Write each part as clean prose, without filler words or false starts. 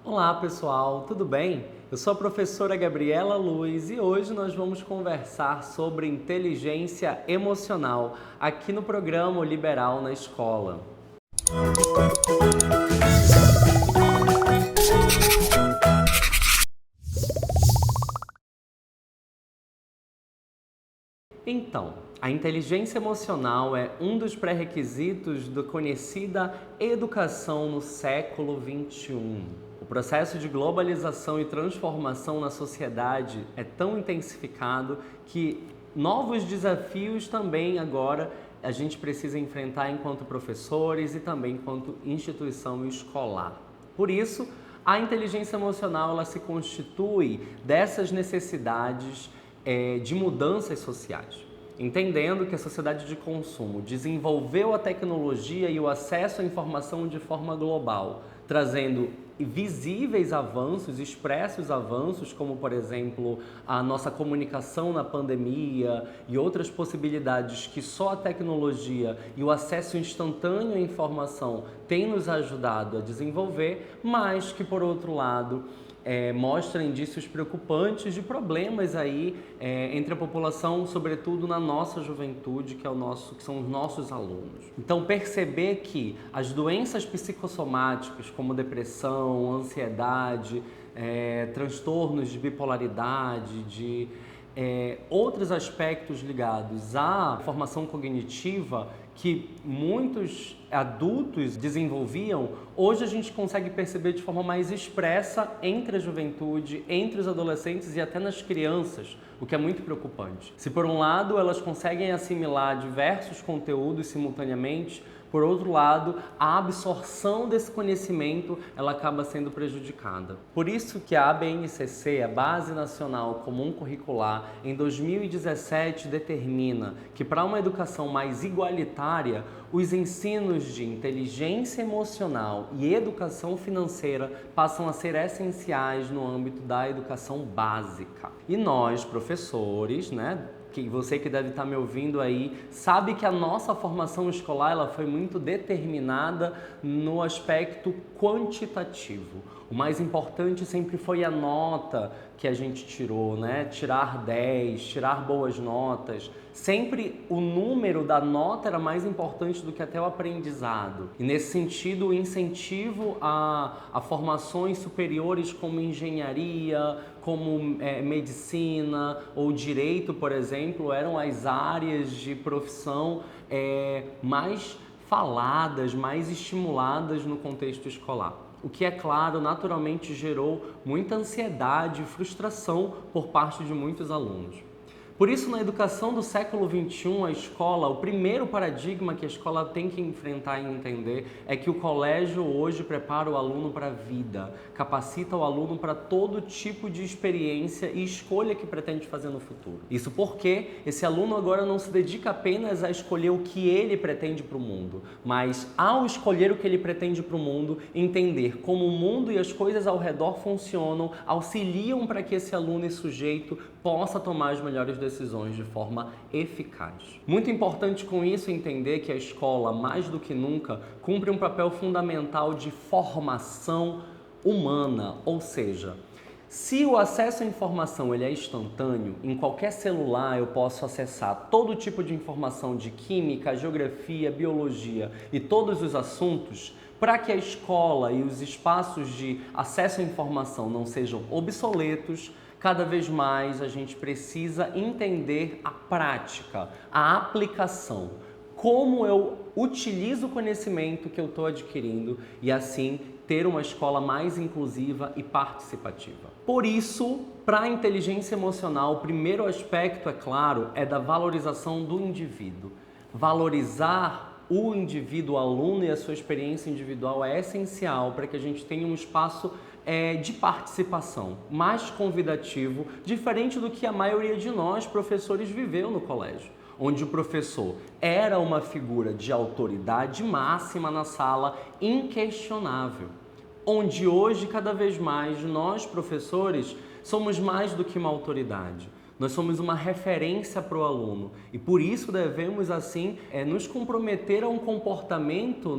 Olá pessoal, tudo bem? Eu sou a professora Gabriela Luz e hoje nós vamos conversar sobre inteligência emocional aqui no programa O Liberal na Escola. Então, a inteligência emocional é um dos pré-requisitos da conhecida educação no século XXI. O processo de globalização e transformação na sociedade é tão intensificado que novos desafios também agora a gente precisa enfrentar enquanto professores e também enquanto instituição escolar. Por isso, a inteligência emocional ela se constitui dessas necessidades de mudanças sociais. Entendendo que a sociedade de consumo desenvolveu a tecnologia e o acesso à informação de forma global, trazendo visíveis avanços, expressos avanços, como por exemplo a nossa comunicação na pandemia e outras possibilidades que só a tecnologia e o acesso instantâneo à informação tem nos ajudado a desenvolver, mas que por outro lado mostra indícios preocupantes de problemas aí entre a população, sobretudo na nossa juventude, que são os nossos alunos. Então perceber que as doenças psicossomáticas, como depressão, ansiedade, transtornos de bipolaridade, outros aspectos ligados à formação cognitiva que muitos adultos desenvolviam, hoje a gente consegue perceber de forma mais expressa entre a juventude, entre os adolescentes e até nas crianças, o que é muito preocupante. Se por um lado elas conseguem assimilar diversos conteúdos simultaneamente, por outro lado, a absorção desse conhecimento ela acaba sendo prejudicada. Por isso que a ABNCC, a Base Nacional Comum Curricular, em 2017 determina que para uma educação mais igualitária, os ensinos de inteligência emocional e educação financeira passam a ser essenciais no âmbito da educação básica. E nós, professores, que você que deve estar me ouvindo aí, sabe que a nossa formação escolar ela foi muito determinada no aspecto quantitativo. O mais importante sempre foi a nota que a gente tirou, Tirar 10, tirar boas notas. Sempre o número da nota era mais importante do que até o aprendizado. E nesse sentido, o incentivo a formações superiores como engenharia, como medicina ou direito, por exemplo, eram as áreas de profissão mais faladas, mais estimuladas no contexto escolar. O que, é claro, naturalmente gerou muita ansiedade e frustração por parte de muitos alunos. Por isso, na educação do século XXI, a escola, o primeiro paradigma que a escola tem que enfrentar e entender é que o colégio hoje prepara o aluno para a vida, capacita o aluno para todo tipo de experiência e escolha que pretende fazer no futuro. Isso porque esse aluno agora não se dedica apenas a escolher o que ele pretende para o mundo, mas ao escolher o que ele pretende para o mundo, entender como o mundo e as coisas ao redor funcionam, auxiliam para que esse aluno e sujeito possa tomar as melhores decisões de forma eficaz. Muito importante com isso entender que a escola, mais do que nunca, cumpre um papel fundamental de formação humana, ou seja, se o acesso à informação ele é instantâneo, em qualquer celular eu posso acessar todo tipo de informação de química, geografia, biologia e todos os assuntos, para que a escola e os espaços de acesso à informação não sejam obsoletos, cada vez mais a gente precisa entender a prática, a aplicação, como eu utilizo o conhecimento que eu estou adquirindo e assim ter uma escola mais inclusiva e participativa. Por isso, para a inteligência emocional, o primeiro aspecto, é claro, é da valorização do indivíduo. Valorizar o indivíduo, o aluno e a sua experiência individual é essencial para que a gente tenha um espaço de participação, mais convidativo, diferente do que a maioria de nós, professores, viveu no colégio, onde o professor era uma figura de autoridade máxima na sala, inquestionável. Onde hoje, cada vez mais, nós, professores, somos mais do que uma autoridade. Nós somos uma referência para o aluno e por isso devemos, assim, nos comprometer a um comportamento,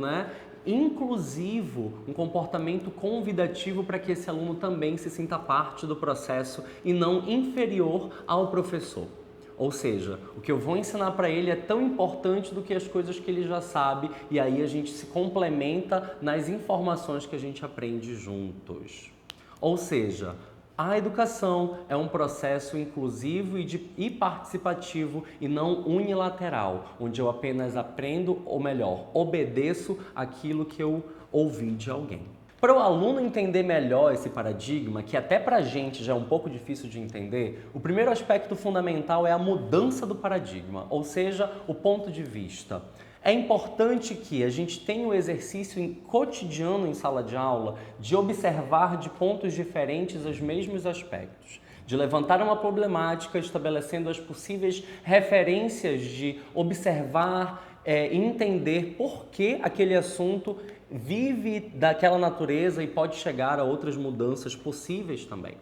inclusivo, um comportamento convidativo para que esse aluno também se sinta parte do processo e não inferior ao professor. Ou seja, o que eu vou ensinar para ele é tão importante do que as coisas que ele já sabe, e aí a gente se complementa nas informações que a gente aprende juntos. Ou seja, a educação é um processo inclusivo e participativo e não unilateral, onde eu apenas aprendo, ou melhor, obedeço aquilo que eu ouvi de alguém. Para o aluno entender melhor esse paradigma, que até para a gente já é um pouco difícil de entender, o primeiro aspecto fundamental é a mudança do paradigma, ou seja, o ponto de vista. É importante que a gente tenha o exercício cotidiano em sala de aula de observar de pontos diferentes os mesmos aspectos, de levantar uma problemática estabelecendo as possíveis referências de observar e entender por que aquele assunto vive daquela natureza e pode chegar a outras mudanças possíveis também.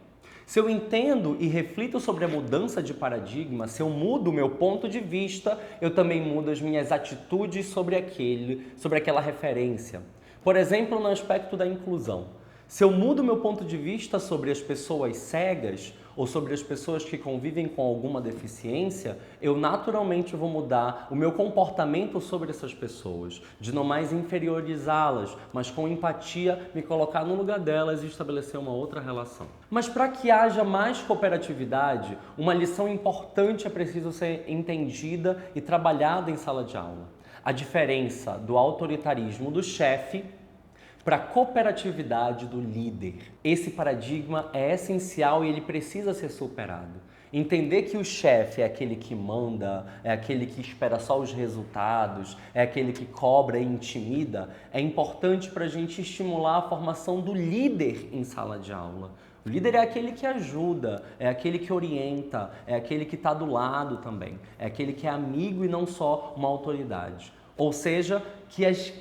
Se eu entendo e reflito sobre a mudança de paradigma, se eu mudo o meu ponto de vista, eu também mudo as minhas atitudes sobre aquela referência. Por exemplo, no aspecto da inclusão. Se eu mudo o meu ponto de vista sobre as pessoas cegas ou sobre as pessoas que convivem com alguma deficiência, eu naturalmente vou mudar o meu comportamento sobre essas pessoas, de não mais inferiorizá-las, mas com empatia me colocar no lugar delas e estabelecer uma outra relação. Mas para que haja mais cooperatividade, uma lição importante é preciso ser entendida e trabalhada em sala de aula. A diferença do autoritarismo do chefe para a cooperatividade do líder. Esse paradigma é essencial e ele precisa ser superado. Entender que o chefe é aquele que manda, é aquele que espera só os resultados, é aquele que cobra e intimida, é importante para a gente estimular a formação do líder em sala de aula. O líder é aquele que ajuda, é aquele que orienta, é aquele que está do lado também, é aquele que é amigo e não só uma autoridade. Ou seja,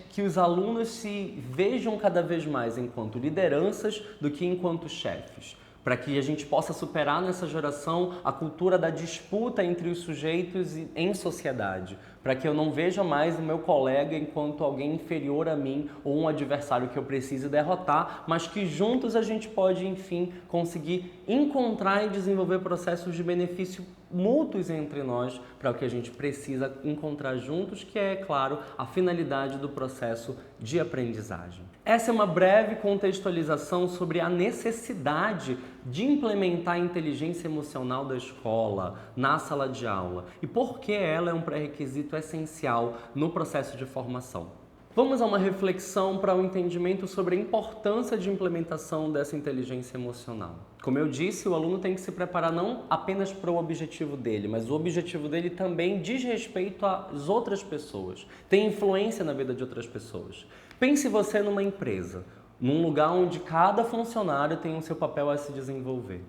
que os alunos se vejam cada vez mais enquanto lideranças do que enquanto chefes, para que a gente possa superar nessa geração a cultura da disputa entre os sujeitos em sociedade, para que eu não veja mais o meu colega enquanto alguém inferior a mim ou um adversário que eu precise derrotar, mas que juntos a gente pode, enfim, conseguir encontrar e desenvolver processos de benefício mútuos entre nós para o que a gente precisa encontrar juntos, que é, claro, a finalidade do processo de aprendizagem. Essa é uma breve contextualização sobre a necessidade de implementar a inteligência emocional da escola na sala de aula e por que ela é um pré-requisito essencial no processo de formação. Vamos a uma reflexão para o entendimento sobre a importância de implementação dessa inteligência emocional. Como eu disse, o aluno tem que se preparar não apenas para o objetivo dele, mas o objetivo dele também diz respeito às outras pessoas, tem influência na vida de outras pessoas. Pense você numa empresa, num lugar onde cada funcionário tem o seu papel a se desenvolver.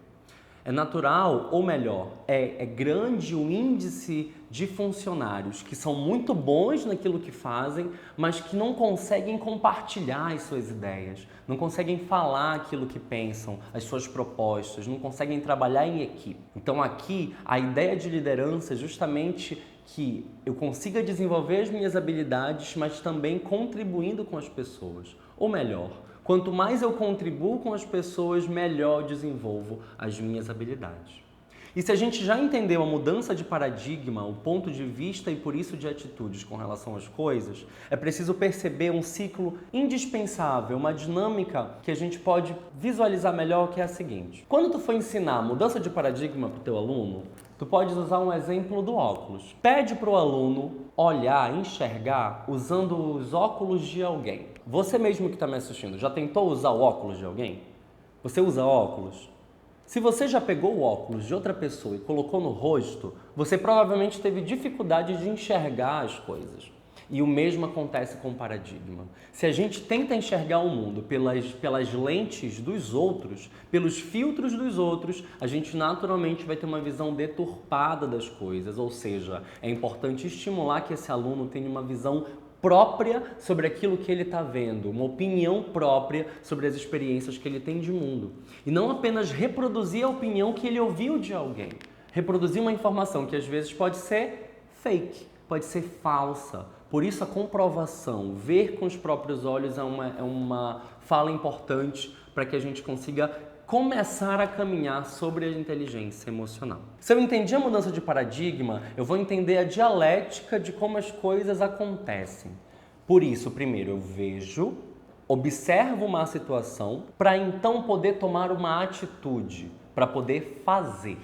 É natural, ou melhor, é grande o índice de funcionários que são muito bons naquilo que fazem, mas que não conseguem compartilhar as suas ideias, não conseguem falar aquilo que pensam, as suas propostas, não conseguem trabalhar em equipe. Então aqui, a ideia de liderança é justamente que eu consiga desenvolver as minhas habilidades, mas também contribuindo com as pessoas. Ou melhor, quanto mais eu contribuo com as pessoas, melhor eu desenvolvo as minhas habilidades. E se a gente já entendeu a mudança de paradigma, o ponto de vista e por isso de atitudes com relação às coisas, é preciso perceber um ciclo indispensável, uma dinâmica que a gente pode visualizar melhor, que é a seguinte. Quando tu for ensinar mudança de paradigma para o teu aluno, tu podes usar um exemplo do óculos. Pede para o aluno olhar, enxergar usando os óculos de alguém. Você mesmo que está me assistindo, já tentou usar o óculos de alguém? Você usa óculos? Se você já pegou o óculos de outra pessoa e colocou no rosto, você provavelmente teve dificuldade de enxergar as coisas. E o mesmo acontece com o paradigma. Se a gente tenta enxergar o mundo pelas lentes dos outros, pelos filtros dos outros, a gente naturalmente vai ter uma visão deturpada das coisas. Ou seja, é importante estimular que esse aluno tenha uma visão própria sobre aquilo que ele está vendo, uma opinião própria sobre as experiências que ele tem de mundo. E não apenas reproduzir a opinião que ele ouviu de alguém. Reproduzir uma informação que às vezes pode ser fake, pode ser falsa, Por isso a comprovação, ver com os próprios olhos é uma fala importante para que a gente consiga começar a caminhar sobre a inteligência emocional. Se eu entendi a mudança de paradigma, eu vou entender a dialética de como as coisas acontecem. Por isso, primeiro eu vejo, observo uma situação para então poder tomar uma atitude, para poder fazer.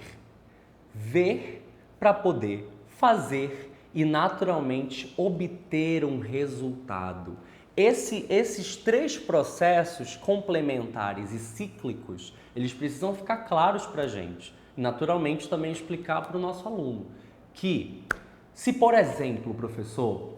Ver para poder fazer e naturalmente obter um resultado. Esses três processos complementares e cíclicos, eles precisam ficar claros para a gente. E naturalmente também explicar para o nosso aluno que, se por exemplo, professor,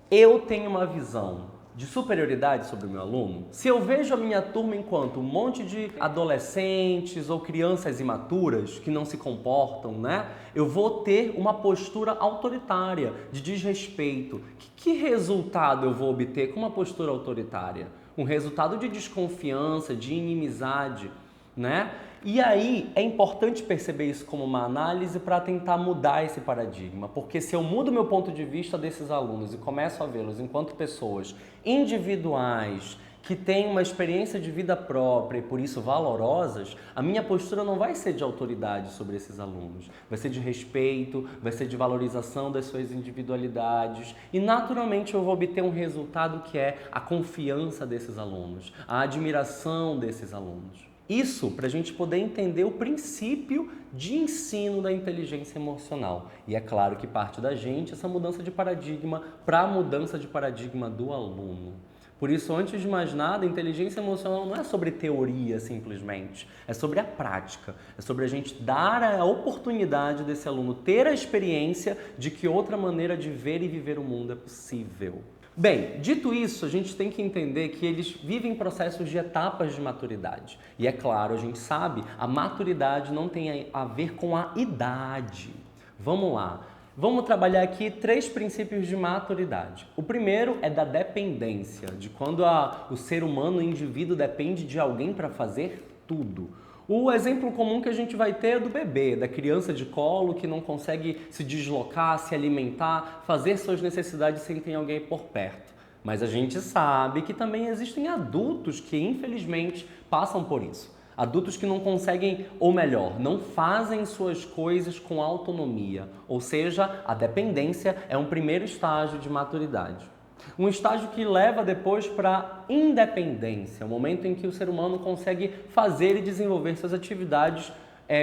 eu tenho uma visão de superioridade sobre o meu aluno, se eu vejo a minha turma enquanto um monte de adolescentes ou crianças imaturas que não se comportam, né? Eu vou ter uma postura autoritária, de desrespeito. Que resultado eu vou obter com uma postura autoritária? Um resultado de desconfiança, de inimizade, né? E aí é importante perceber isso como uma análise para tentar mudar esse paradigma, porque se eu mudo meu ponto de vista desses alunos e começo a vê-los enquanto pessoas individuais, que têm uma experiência de vida própria e por isso valorosas, a minha postura não vai ser de autoridade sobre esses alunos, vai ser de respeito, vai ser de valorização das suas individualidades e naturalmente eu vou obter um resultado que é a confiança desses alunos, a admiração desses alunos. Isso para a gente poder entender o princípio de ensino da inteligência emocional. E é claro que parte da gente essa mudança de paradigma para a mudança de paradigma do aluno. Por isso, antes de mais nada, a inteligência emocional não é sobre teoria simplesmente, é sobre a prática, é sobre a gente dar a oportunidade desse aluno ter a experiência de que outra maneira de ver e viver o mundo é possível. Bem, dito isso, a gente tem que entender que eles vivem processos de etapas de maturidade. E é claro, a gente sabe, a maturidade não tem a ver com a idade. Vamos lá. Vamos trabalhar aqui 3 princípios de maturidade. O primeiro é da dependência, de quando o ser humano, o indivíduo, depende de alguém para fazer tudo. O exemplo comum que a gente vai ter é do bebê, da criança de colo que não consegue se deslocar, se alimentar, fazer suas necessidades sem ter alguém por perto. Mas a gente sabe que também existem adultos que, infelizmente, passam por isso. Adultos que não conseguem, ou melhor, não fazem suas coisas com autonomia. Ou seja, a dependência é um primeiro estágio de maturidade. Um estágio que leva depois para a independência, o momento em que o ser humano consegue fazer e desenvolver suas atividades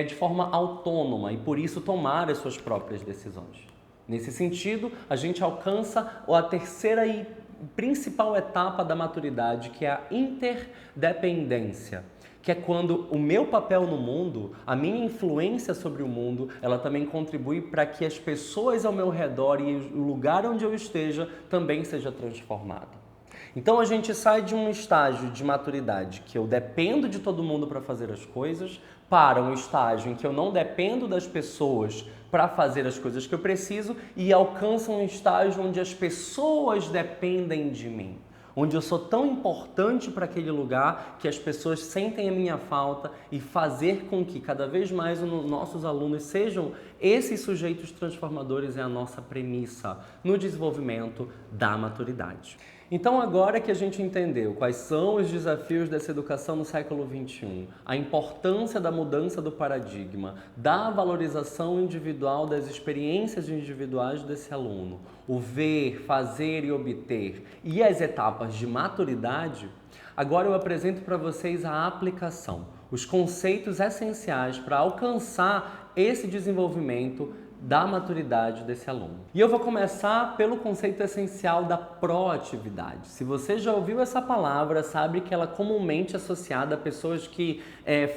de forma autônoma e por isso tomar as suas próprias decisões. Nesse sentido, a gente alcança a terceira e principal etapa da maturidade, que é a interdependência, que é quando o meu papel no mundo, a minha influência sobre o mundo, ela também contribui para que as pessoas ao meu redor e o lugar onde eu esteja também seja transformado. Então a gente sai de um estágio de maturidade que eu dependo de todo mundo para fazer as coisas, para um estágio em que eu não dependo das pessoas para fazer as coisas que eu preciso e alcanço um estágio onde as pessoas dependem de mim. Onde eu sou tão importante para aquele lugar que as pessoas sentem a minha falta e fazer com que cada vez mais os nossos alunos sejam esses sujeitos transformadores é a nossa premissa no desenvolvimento da maturidade. Então agora que a gente entendeu quais são os desafios dessa educação no século XXI, a importância da mudança do paradigma, da valorização individual das experiências individuais desse aluno, o ver, fazer e obter e as etapas de maturidade, agora eu apresento para vocês a aplicação, os conceitos essenciais para alcançar esse desenvolvimento da maturidade desse aluno. E eu vou começar pelo conceito essencial da proatividade. Se você já ouviu essa palavra, sabe que ela é comumente associada a pessoas que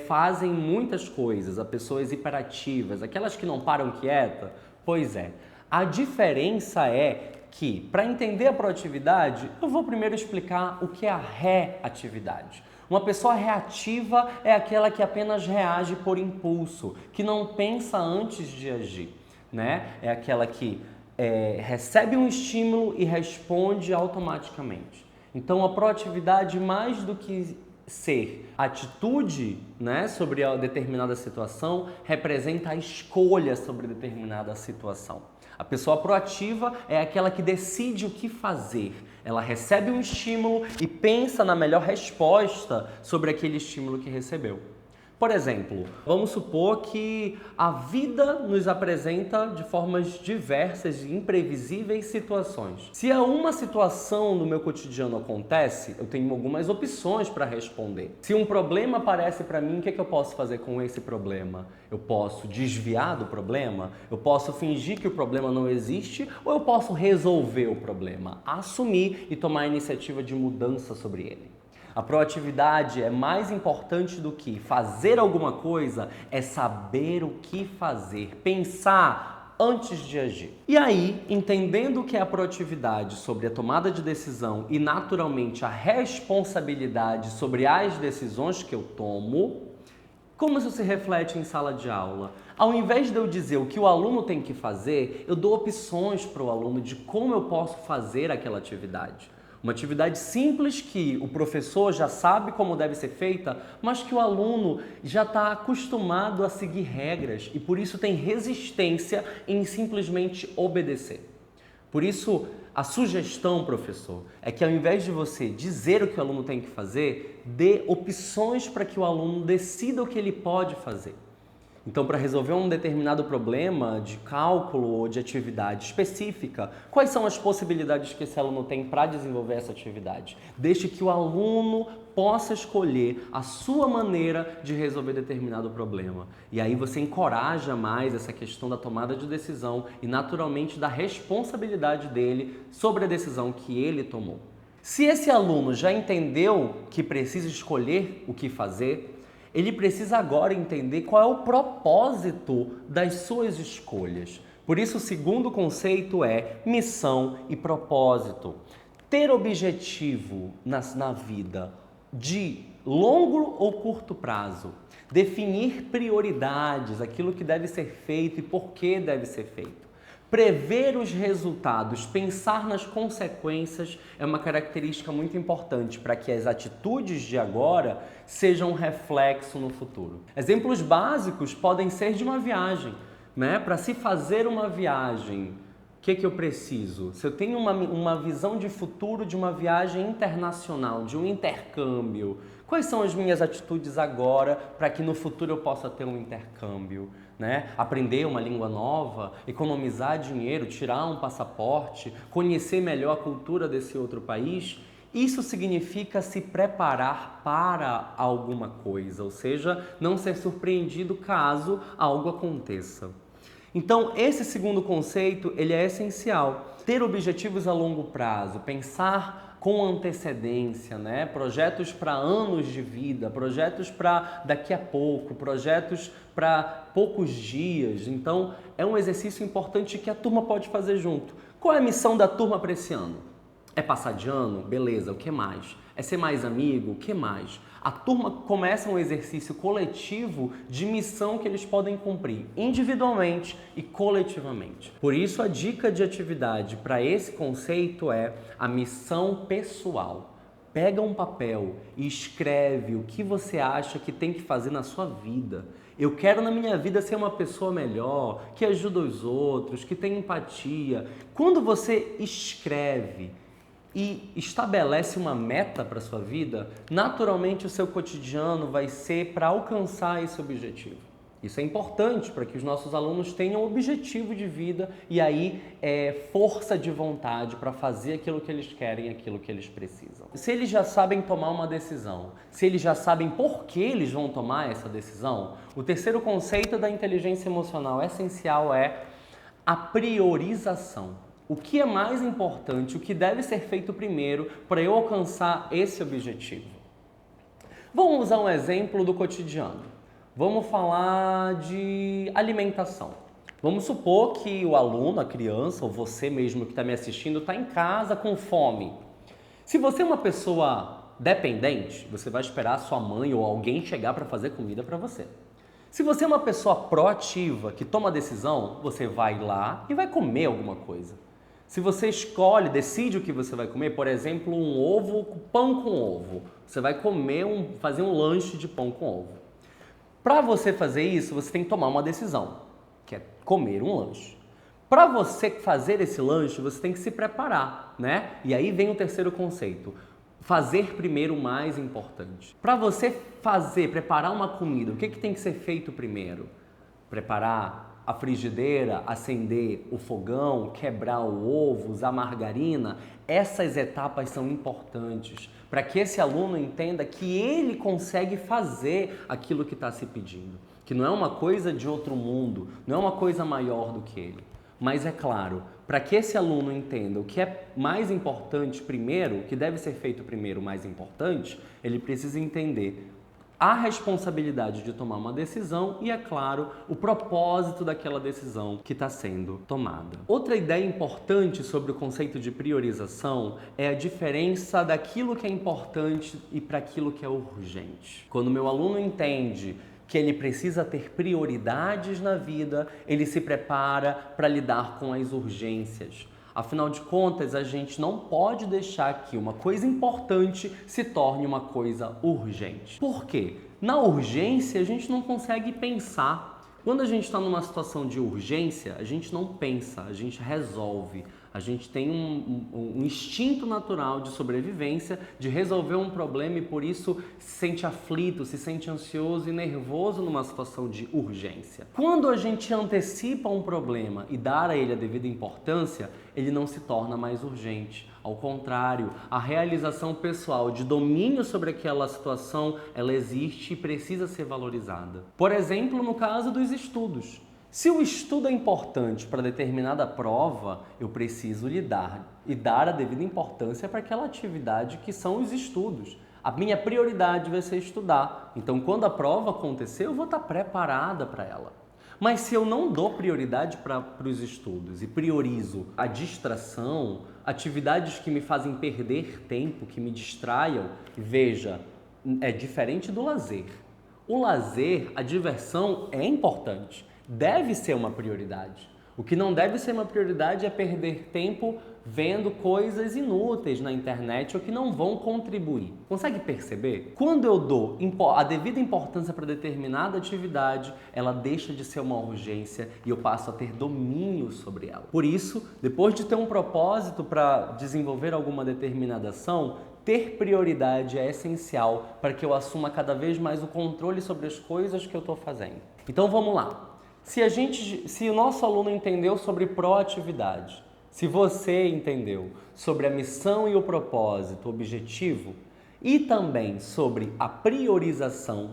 fazem muitas coisas, a pessoas hiperativas, aquelas que não param quieta. Pois é, a diferença é que, para entender a proatividade, eu vou primeiro explicar o que é a reatividade. Uma pessoa reativa é aquela que apenas reage por impulso, que não pensa antes de agir, né? É aquela que recebe um estímulo e responde automaticamente. Então, a proatividade, mais do que ser atitude, né, sobre a determinada situação, representa a escolha sobre determinada situação. A pessoa proativa é aquela que decide o que fazer. Ela recebe um estímulo e pensa na melhor resposta sobre aquele estímulo que recebeu. Por exemplo, vamos supor que a vida nos apresenta de formas diversas e imprevisíveis situações. Se uma situação no meu cotidiano acontece, eu tenho algumas opções para responder. Se um problema aparece para mim, o que é que eu posso fazer com esse problema? Eu posso desviar do problema? Eu posso fingir que o problema não existe? Ou eu posso resolver o problema, assumir e tomar a iniciativa de mudança sobre ele? A proatividade é mais importante do que fazer alguma coisa, é saber o que fazer, pensar antes de agir. E aí, entendendo o que é a proatividade sobre a tomada de decisão e, naturalmente, a responsabilidade sobre as decisões que eu tomo, como isso se reflete em sala de aula? Ao invés de eu dizer o que o aluno tem que fazer, eu dou opções para o aluno de como eu posso fazer aquela atividade. Uma atividade simples que o professor já sabe como deve ser feita, mas que o aluno já está acostumado a seguir regras e por isso tem resistência em simplesmente obedecer. Por isso, a sugestão, professor, é que ao invés de você dizer o que o aluno tem que fazer, dê opções para que o aluno decida o que ele pode fazer. Então, para resolver um determinado problema de cálculo ou de atividade específica, quais são as possibilidades que esse aluno tem para desenvolver essa atividade? Deixe que o aluno possa escolher a sua maneira de resolver determinado problema. E aí você encoraja mais essa questão da tomada de decisão e, naturalmente, da responsabilidade dele sobre a decisão que ele tomou. Se esse aluno já entendeu que precisa escolher o que fazer, ele precisa agora entender qual é o propósito das suas escolhas. Por isso, o segundo conceito é missão e propósito. Ter objetivo na vida de longo ou curto prazo. Definir prioridades, aquilo que deve ser feito e por que deve ser feito. Prever os resultados, pensar nas consequências é uma característica muito importante para que as atitudes de agora sejam um reflexo no futuro. Exemplos básicos podem ser de uma viagem, né? Para se fazer uma viagem, o que eu preciso? Se eu tenho uma visão de futuro de uma viagem internacional, de um intercâmbio, quais são as minhas atitudes agora para que no futuro eu possa ter um intercâmbio? Né? Aprender uma língua nova, economizar dinheiro, tirar um passaporte, conhecer melhor a cultura desse outro país, isso significa se preparar para alguma coisa, ou seja, não ser surpreendido caso algo aconteça. Então, esse segundo conceito, ele é essencial. Ter objetivos a longo prazo, pensar com antecedência, né? Projetos para anos de vida, projetos para daqui a pouco, projetos para poucos dias. Então, é um exercício importante que a turma pode fazer junto. Qual é a missão da turma para esse ano? É passar de ano? Beleza, o que mais? É ser mais amigo? O que mais? A turma começa um exercício coletivo de missão que eles podem cumprir individualmente e coletivamente. Por isso, a dica de atividade para esse conceito é a missão pessoal. Pega um papel e escreve o que você acha que tem que fazer na sua vida. Eu quero na minha vida ser uma pessoa melhor, que ajuda os outros, que tem empatia. Quando você escreve e estabelece uma meta para a sua vida, naturalmente o seu cotidiano vai ser para alcançar esse objetivo. Isso é importante para que os nossos alunos tenham objetivo de vida e aí força de vontade para fazer aquilo que eles querem, aquilo que eles precisam. Se eles já sabem tomar uma decisão, se eles já sabem por que eles vão tomar essa decisão, o terceiro conceito da inteligência emocional essencial é a priorização. O que é mais importante, o que deve ser feito primeiro para eu alcançar esse objetivo? Vamos usar um exemplo do cotidiano. Vamos falar de alimentação. Vamos supor que o aluno, a criança, ou você mesmo que está me assistindo, está em casa com fome. Se você é uma pessoa dependente, você vai esperar a sua mãe ou alguém chegar para fazer comida para você. Se você é uma pessoa proativa, que toma decisão, você vai lá e vai comer alguma coisa. Se você escolhe, decide o que você vai comer, por exemplo, um ovo, pão com ovo, você vai comer, fazer um lanche de pão com ovo. Para você fazer isso, você tem que tomar uma decisão, que é comer um lanche. Para você fazer esse lanche, você tem que se preparar, né? E aí vem o terceiro conceito. Fazer primeiro o mais importante. Para você preparar uma comida, o que tem que ser feito primeiro? Preparar a frigideira, acender o fogão, quebrar o ovo, usar margarina. Essas etapas são importantes para que esse aluno entenda que ele consegue fazer aquilo que está se pedindo. Que não é uma coisa de outro mundo, não é uma coisa maior do que ele. Mas é claro, para que esse aluno entenda o que é mais importante primeiro, o que deve ser feito primeiro mais importante, ele precisa entender a responsabilidade de tomar uma decisão e, é claro, o propósito daquela decisão que está sendo tomada. Outra ideia importante sobre o conceito de priorização é a diferença daquilo que é importante e para aquilo que é urgente. Quando o meu aluno entende que ele precisa ter prioridades na vida, ele se prepara para lidar com as urgências. Afinal de contas, a gente não pode deixar que uma coisa importante se torne uma coisa urgente. Por quê? Na urgência, a gente não consegue pensar. Quando a gente está numa situação de urgência, a gente não pensa, a gente resolve. A gente tem um instinto natural de sobrevivência, de resolver um problema e por isso se sente aflito, se sente ansioso e nervoso numa situação de urgência. Quando a gente antecipa um problema e dá a ele a devida importância, ele não se torna mais urgente. Ao contrário, a realização pessoal de domínio sobre aquela situação, ela existe e precisa ser valorizada. Por exemplo, no caso dos estudos. Se o estudo é importante para determinada prova, eu preciso lhe dar e dar a devida importância para aquela atividade que são os estudos. A minha prioridade vai ser estudar. Então, quando a prova acontecer, eu vou estar preparada para ela. Mas se eu não dou prioridade para os estudos e priorizo a distração, atividades que me fazem perder tempo, que me distraiam, veja, é diferente do lazer. O lazer, a diversão é importante. Deve ser uma prioridade. O que não deve ser uma prioridade é perder tempo vendo coisas inúteis na internet ou que não vão contribuir. Consegue perceber? Quando eu dou a devida importância para determinada atividade, ela deixa de ser uma urgência e eu passo a ter domínio sobre ela. Por isso, depois de ter um propósito para desenvolver alguma determinada ação, ter prioridade é essencial para que eu assuma cada vez mais o controle sobre as coisas que eu estou fazendo. Então vamos lá. Se o nosso aluno entendeu sobre proatividade, se você entendeu sobre a missão e o propósito, o objetivo, e também sobre a priorização,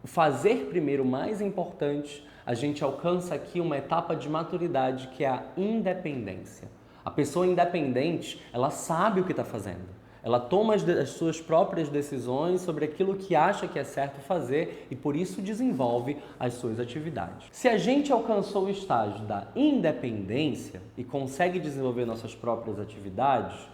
fazer primeiro o mais importante, a gente alcança aqui uma etapa de maturidade que é a independência. A pessoa independente, ela sabe o que está fazendo. Ela toma as suas próprias decisões sobre aquilo que acha que é certo fazer e por isso desenvolve as suas atividades. Se a gente alcançou o estágio da independência e consegue desenvolver nossas próprias atividades,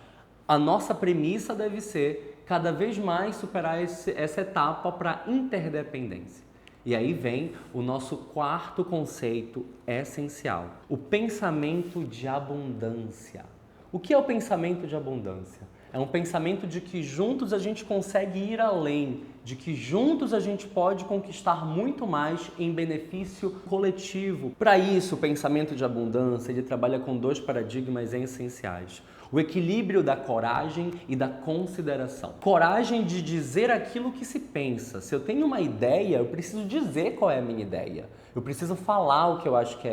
a nossa premissa deve ser cada vez mais superar essa etapa para a interdependência. E aí vem o nosso quarto conceito essencial, o pensamento de abundância. O que é o pensamento de abundância? É um pensamento de que juntos a gente consegue ir além, de que juntos a gente pode conquistar muito mais em benefício coletivo. Para isso, o pensamento de abundância, ele trabalha com 2 paradigmas essenciais. O equilíbrio da coragem e da consideração. Coragem de dizer aquilo que se pensa. Se eu tenho uma ideia, eu preciso dizer qual é a minha ideia. Eu preciso falar o que eu acho que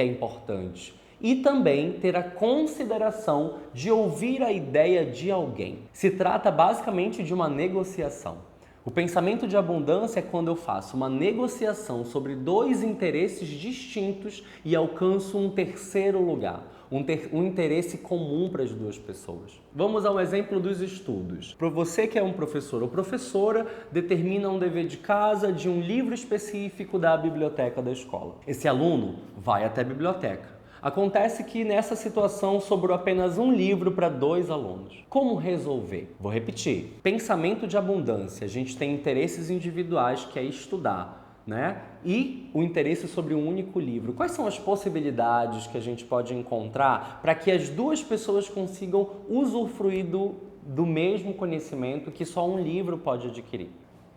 é importante. E também ter a consideração de ouvir a ideia de alguém. Se trata basicamente de uma negociação. O pensamento de abundância é quando eu faço uma negociação sobre 2 interesses distintos e alcanço um terceiro lugar, um interesse comum para as 2 pessoas. Vamos ao exemplo dos estudos. Para você que é um professor ou professora, determina um dever de casa de um livro específico da biblioteca da escola. Esse aluno vai até a biblioteca. Acontece que nessa situação sobrou apenas um livro para 2 alunos. Como resolver? Vou repetir. Pensamento de abundância. A gente tem interesses individuais que é estudar, né? E o interesse sobre um único livro. Quais são as possibilidades que a gente pode encontrar para que as 2 pessoas consigam usufruir do mesmo conhecimento que só um livro pode adquirir?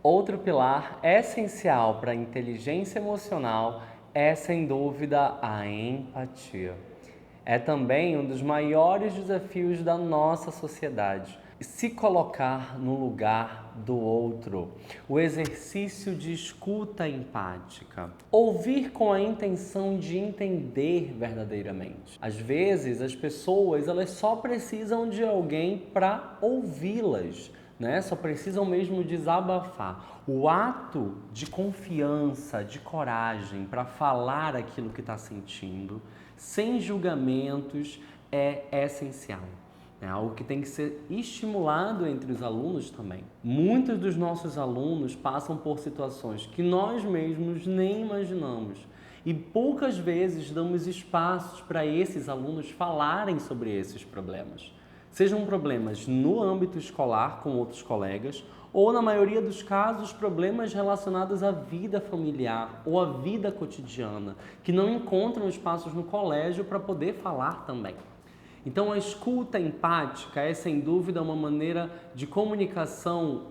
Outro pilar essencial para a inteligência emocional é, sem dúvida, a empatia. é também um dos maiores desafios da nossa sociedade. Se colocar no lugar do outro, o exercício de escuta empática, ouvir com a intenção de entender verdadeiramente. Às vezes, as pessoas elas só precisam de alguém para ouvi-las, né? Só precisam mesmo desabafar. O ato de confiança, de coragem para falar aquilo que está sentindo, sem julgamentos, é essencial. É algo que tem que ser estimulado entre os alunos também. Muitos dos nossos alunos passam por situações que nós mesmos nem imaginamos. E poucas vezes damos espaços para esses alunos falarem sobre esses problemas. Sejam problemas no âmbito escolar com outros colegas, ou na maioria dos casos, problemas relacionados à vida familiar ou à vida cotidiana, que não encontram espaços no colégio para poder falar também. Então, a escuta empática é, sem dúvida, uma maneira de comunicação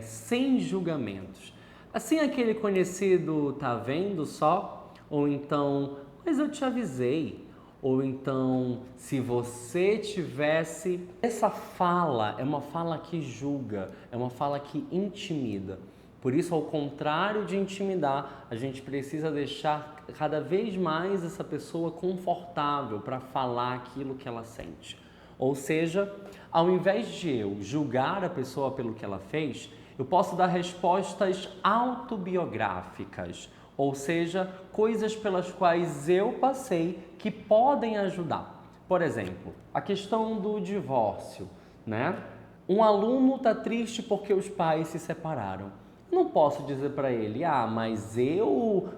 sem julgamentos. Assim, aquele conhecido "tá vendo só?" Ou então, "mas eu te avisei." Ou então, "se você tivesse..." Essa fala é uma fala que julga, é uma fala que intimida. Por isso, ao contrário de intimidar, a gente precisa deixar cada vez mais essa pessoa confortável para falar aquilo que ela sente. Ou seja, ao invés de eu julgar a pessoa pelo que ela fez, eu posso dar respostas autobiográficas, ou seja, coisas pelas quais eu passei que podem ajudar. Por exemplo, a questão do divórcio, né? Um aluno está triste porque os pais se separaram. Não posso dizer para ele, mas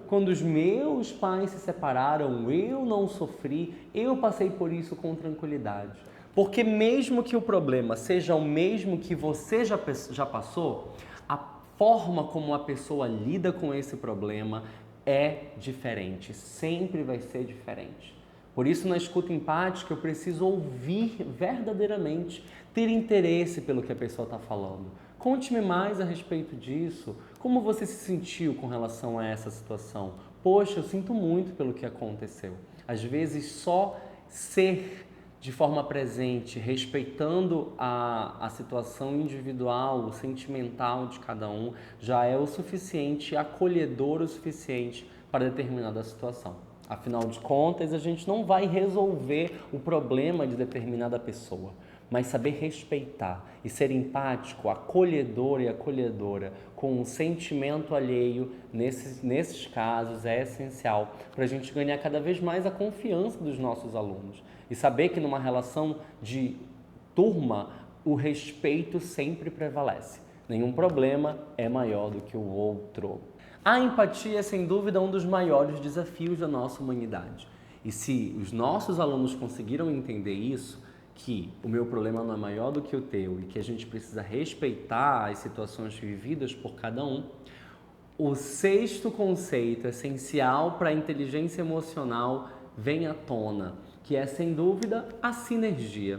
quando os meus pais se separaram, eu não sofri, eu passei por isso com tranquilidade. Porque mesmo que o problema seja o mesmo que você já passou, a forma como a pessoa lida com esse problema é diferente, sempre vai ser diferente. Por isso, na escuta empática, eu preciso ouvir verdadeiramente, ter interesse pelo que a pessoa está falando. Conte-me mais a respeito disso. Como você se sentiu com relação a essa situação? Poxa, eu sinto muito pelo que aconteceu. Às vezes, só ser de forma presente, respeitando a situação individual, o sentimental de cada um, já é o suficiente, acolhedor o suficiente para determinada situação. Afinal de contas, a gente não vai resolver o problema de determinada pessoa, mas saber respeitar e ser empático, acolhedor e acolhedora com o sentimento alheio nesses casos é essencial para a gente ganhar cada vez mais a confiança dos nossos alunos e saber que numa relação de turma o respeito sempre prevalece. Nenhum problema é maior do que o outro. A empatia é, sem dúvida, um dos maiores desafios da nossa humanidade. E se os nossos alunos conseguiram entender isso, que o meu problema não é maior do que o teu e que a gente precisa respeitar as situações vividas por cada um, o sexto conceito essencial para a inteligência emocional vem à tona, que é, sem dúvida, a sinergia.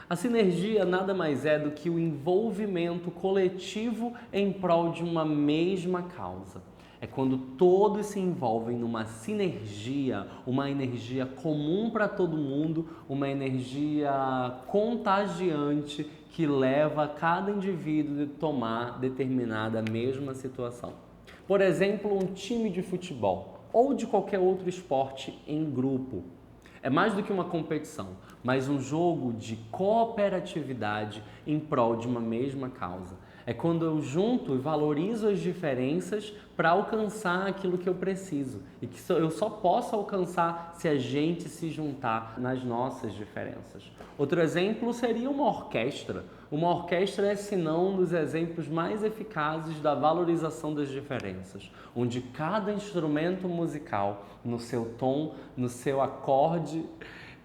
A sinergia nada mais é do que o envolvimento coletivo em prol de uma mesma causa. É quando todos se envolvem numa sinergia, uma energia comum para todo mundo, uma energia contagiante que leva cada indivíduo a tomar determinada mesma situação. Por exemplo, um time de futebol ou de qualquer outro esporte em grupo. É mais do que uma competição, mas um jogo de cooperatividade em prol de uma mesma causa. É quando eu junto e valorizo as diferenças para alcançar aquilo que eu preciso e que eu só posso alcançar se a gente se juntar nas nossas diferenças. Outro exemplo seria uma orquestra. Uma orquestra é, se não, um dos exemplos mais eficazes da valorização das diferenças, onde cada instrumento musical, no seu tom, no seu acorde,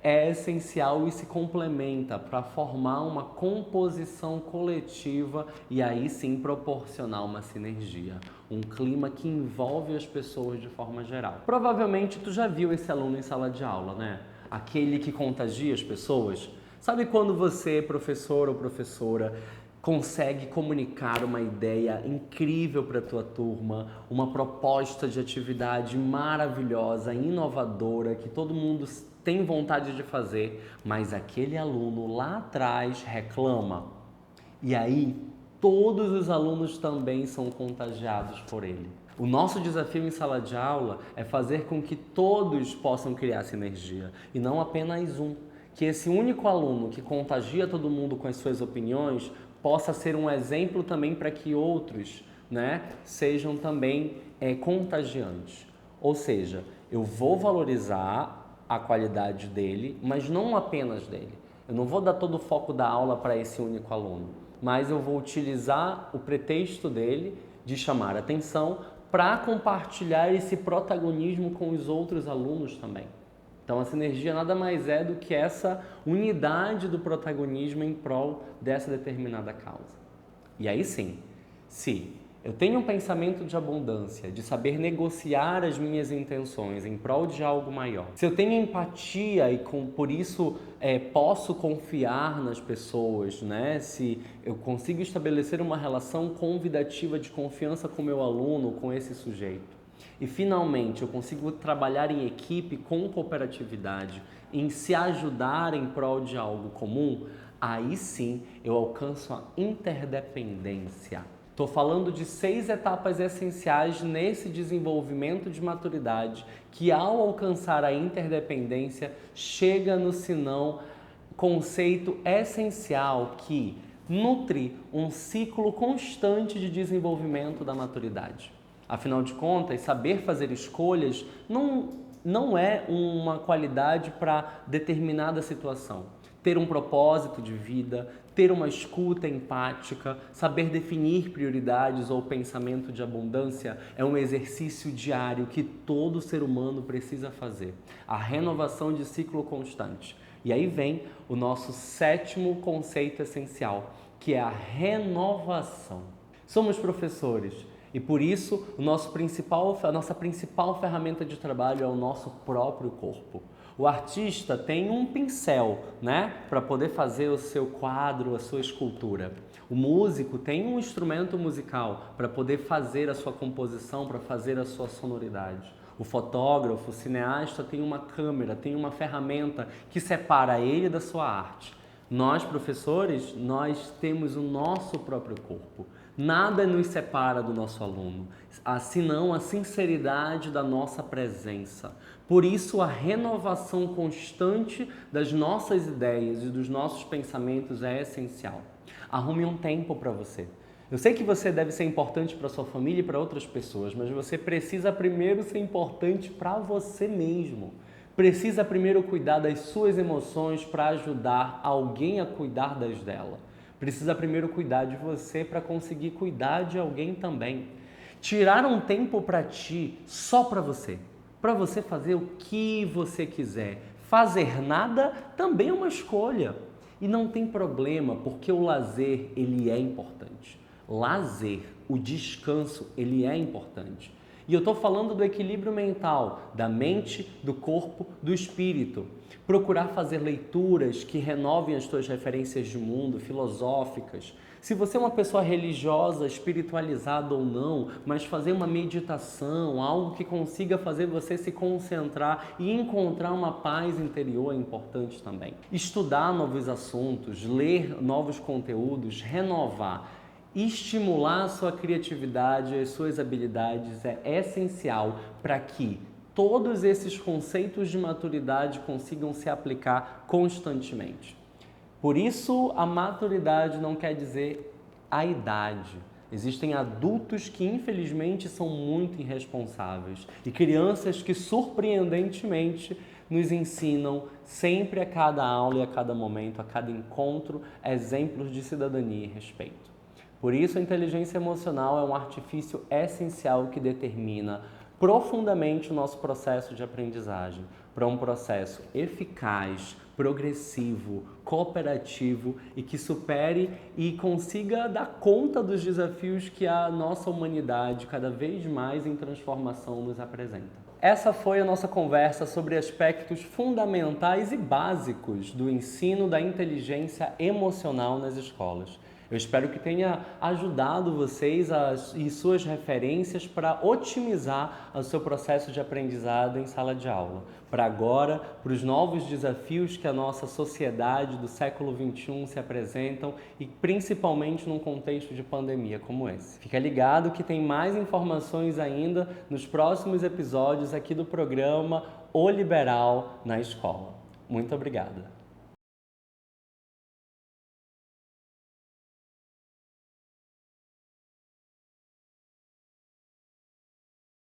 é essencial e se complementa para formar uma composição coletiva e aí sim proporcionar uma sinergia, um clima que envolve as pessoas de forma geral. Provavelmente tu já viu esse aluno em sala de aula, né? Aquele que contagia as pessoas. Sabe quando você, professor ou professora, consegue comunicar uma ideia incrível para a tua turma, uma proposta de atividade maravilhosa, inovadora, que todo mundo tem vontade de fazer, mas aquele aluno lá atrás reclama. E aí, todos os alunos também são contagiados por ele. O nosso desafio em sala de aula é fazer com que todos possam criar sinergia e não apenas um. Que esse único aluno que contagia todo mundo com as suas opiniões possa ser um exemplo também para que outros, sejam também contagiantes. Ou seja, eu vou valorizar a qualidade dele, mas não apenas dele. Eu não vou dar todo o foco da aula para esse único aluno, mas eu vou utilizar o pretexto dele de chamar atenção para compartilhar esse protagonismo com os outros alunos também. Então a sinergia nada mais é do que essa unidade do protagonismo em prol dessa determinada causa. E aí sim, se eu tenho um pensamento de abundância, de saber negociar as minhas intenções em prol de algo maior, se eu tenho empatia e por isso posso confiar nas pessoas, se eu consigo estabelecer uma relação convidativa de confiança com o meu aluno, com esse sujeito, e finalmente eu consigo trabalhar em equipe com cooperatividade, em se ajudar em prol de algo comum, aí sim eu alcanço a interdependência. Estou falando de 6 etapas essenciais nesse desenvolvimento de maturidade que, ao alcançar a interdependência, chega no senão conceito essencial que nutre um ciclo constante de desenvolvimento da maturidade. Afinal de contas, saber fazer escolhas não é uma qualidade para determinada situação. Ter um propósito de vida, ter uma escuta empática, saber definir prioridades ou pensamento de abundância é um exercício diário que todo ser humano precisa fazer. A renovação de ciclo constante. E aí vem o nosso 7º conceito essencial, que é a renovação. Somos professores e por isso a nossa principal ferramenta de trabalho é o nosso próprio corpo. O artista tem um pincel, para poder fazer o seu quadro, a sua escultura. O músico tem um instrumento musical para poder fazer a sua composição, para fazer a sua sonoridade. O fotógrafo, o cineasta tem uma câmera, tem uma ferramenta que separa ele da sua arte. Nós, professores, nós temos o nosso próprio corpo. Nada nos separa do nosso aluno, senão a sinceridade da nossa presença. Por isso, a renovação constante das nossas ideias e dos nossos pensamentos é essencial. Arrume um tempo para você. Eu sei que você deve ser importante para sua família e para outras pessoas, mas você precisa primeiro ser importante para você mesmo. Precisa primeiro cuidar das suas emoções para ajudar alguém a cuidar das dela. Precisa primeiro cuidar de você para conseguir cuidar de alguém também. Tirar um tempo para ti, só para você fazer o que você quiser. Fazer nada também é uma escolha. E não tem problema, porque o lazer, ele é importante. Lazer, o descanso, ele é importante. E eu estou falando do equilíbrio mental, da mente, do corpo, do espírito. Procurar fazer leituras que renovem as tuas referências de mundo, filosóficas. Se você é uma pessoa religiosa, espiritualizada ou não, mas fazer uma meditação, algo que consiga fazer você se concentrar e encontrar uma paz interior é importante também. Estudar novos assuntos, ler novos conteúdos, renovar. Estimular a sua criatividade e as suas habilidades é essencial para que todos esses conceitos de maturidade consigam se aplicar constantemente. Por isso, a maturidade não quer dizer a idade. Existem adultos que, infelizmente, são muito irresponsáveis e crianças que, surpreendentemente, nos ensinam sempre a cada aula e a cada momento, a cada encontro, exemplos de cidadania e respeito. Por isso, a inteligência emocional é um artifício essencial que determina profundamente o nosso processo de aprendizagem para um processo eficaz, progressivo, cooperativo e que supere e consiga dar conta dos desafios que a nossa humanidade, cada vez mais em transformação, nos apresenta. Essa foi a nossa conversa sobre aspectos fundamentais e básicos do ensino da inteligência emocional nas escolas. Eu espero que tenha ajudado vocês e suas referências para otimizar o seu processo de aprendizado em sala de aula. Para agora, para os novos desafios que a nossa sociedade do século XXI se apresentam e principalmente num contexto de pandemia como esse. Fica ligado que tem mais informações ainda nos próximos episódios aqui do programa O Liberal na Escola. Muito obrigado.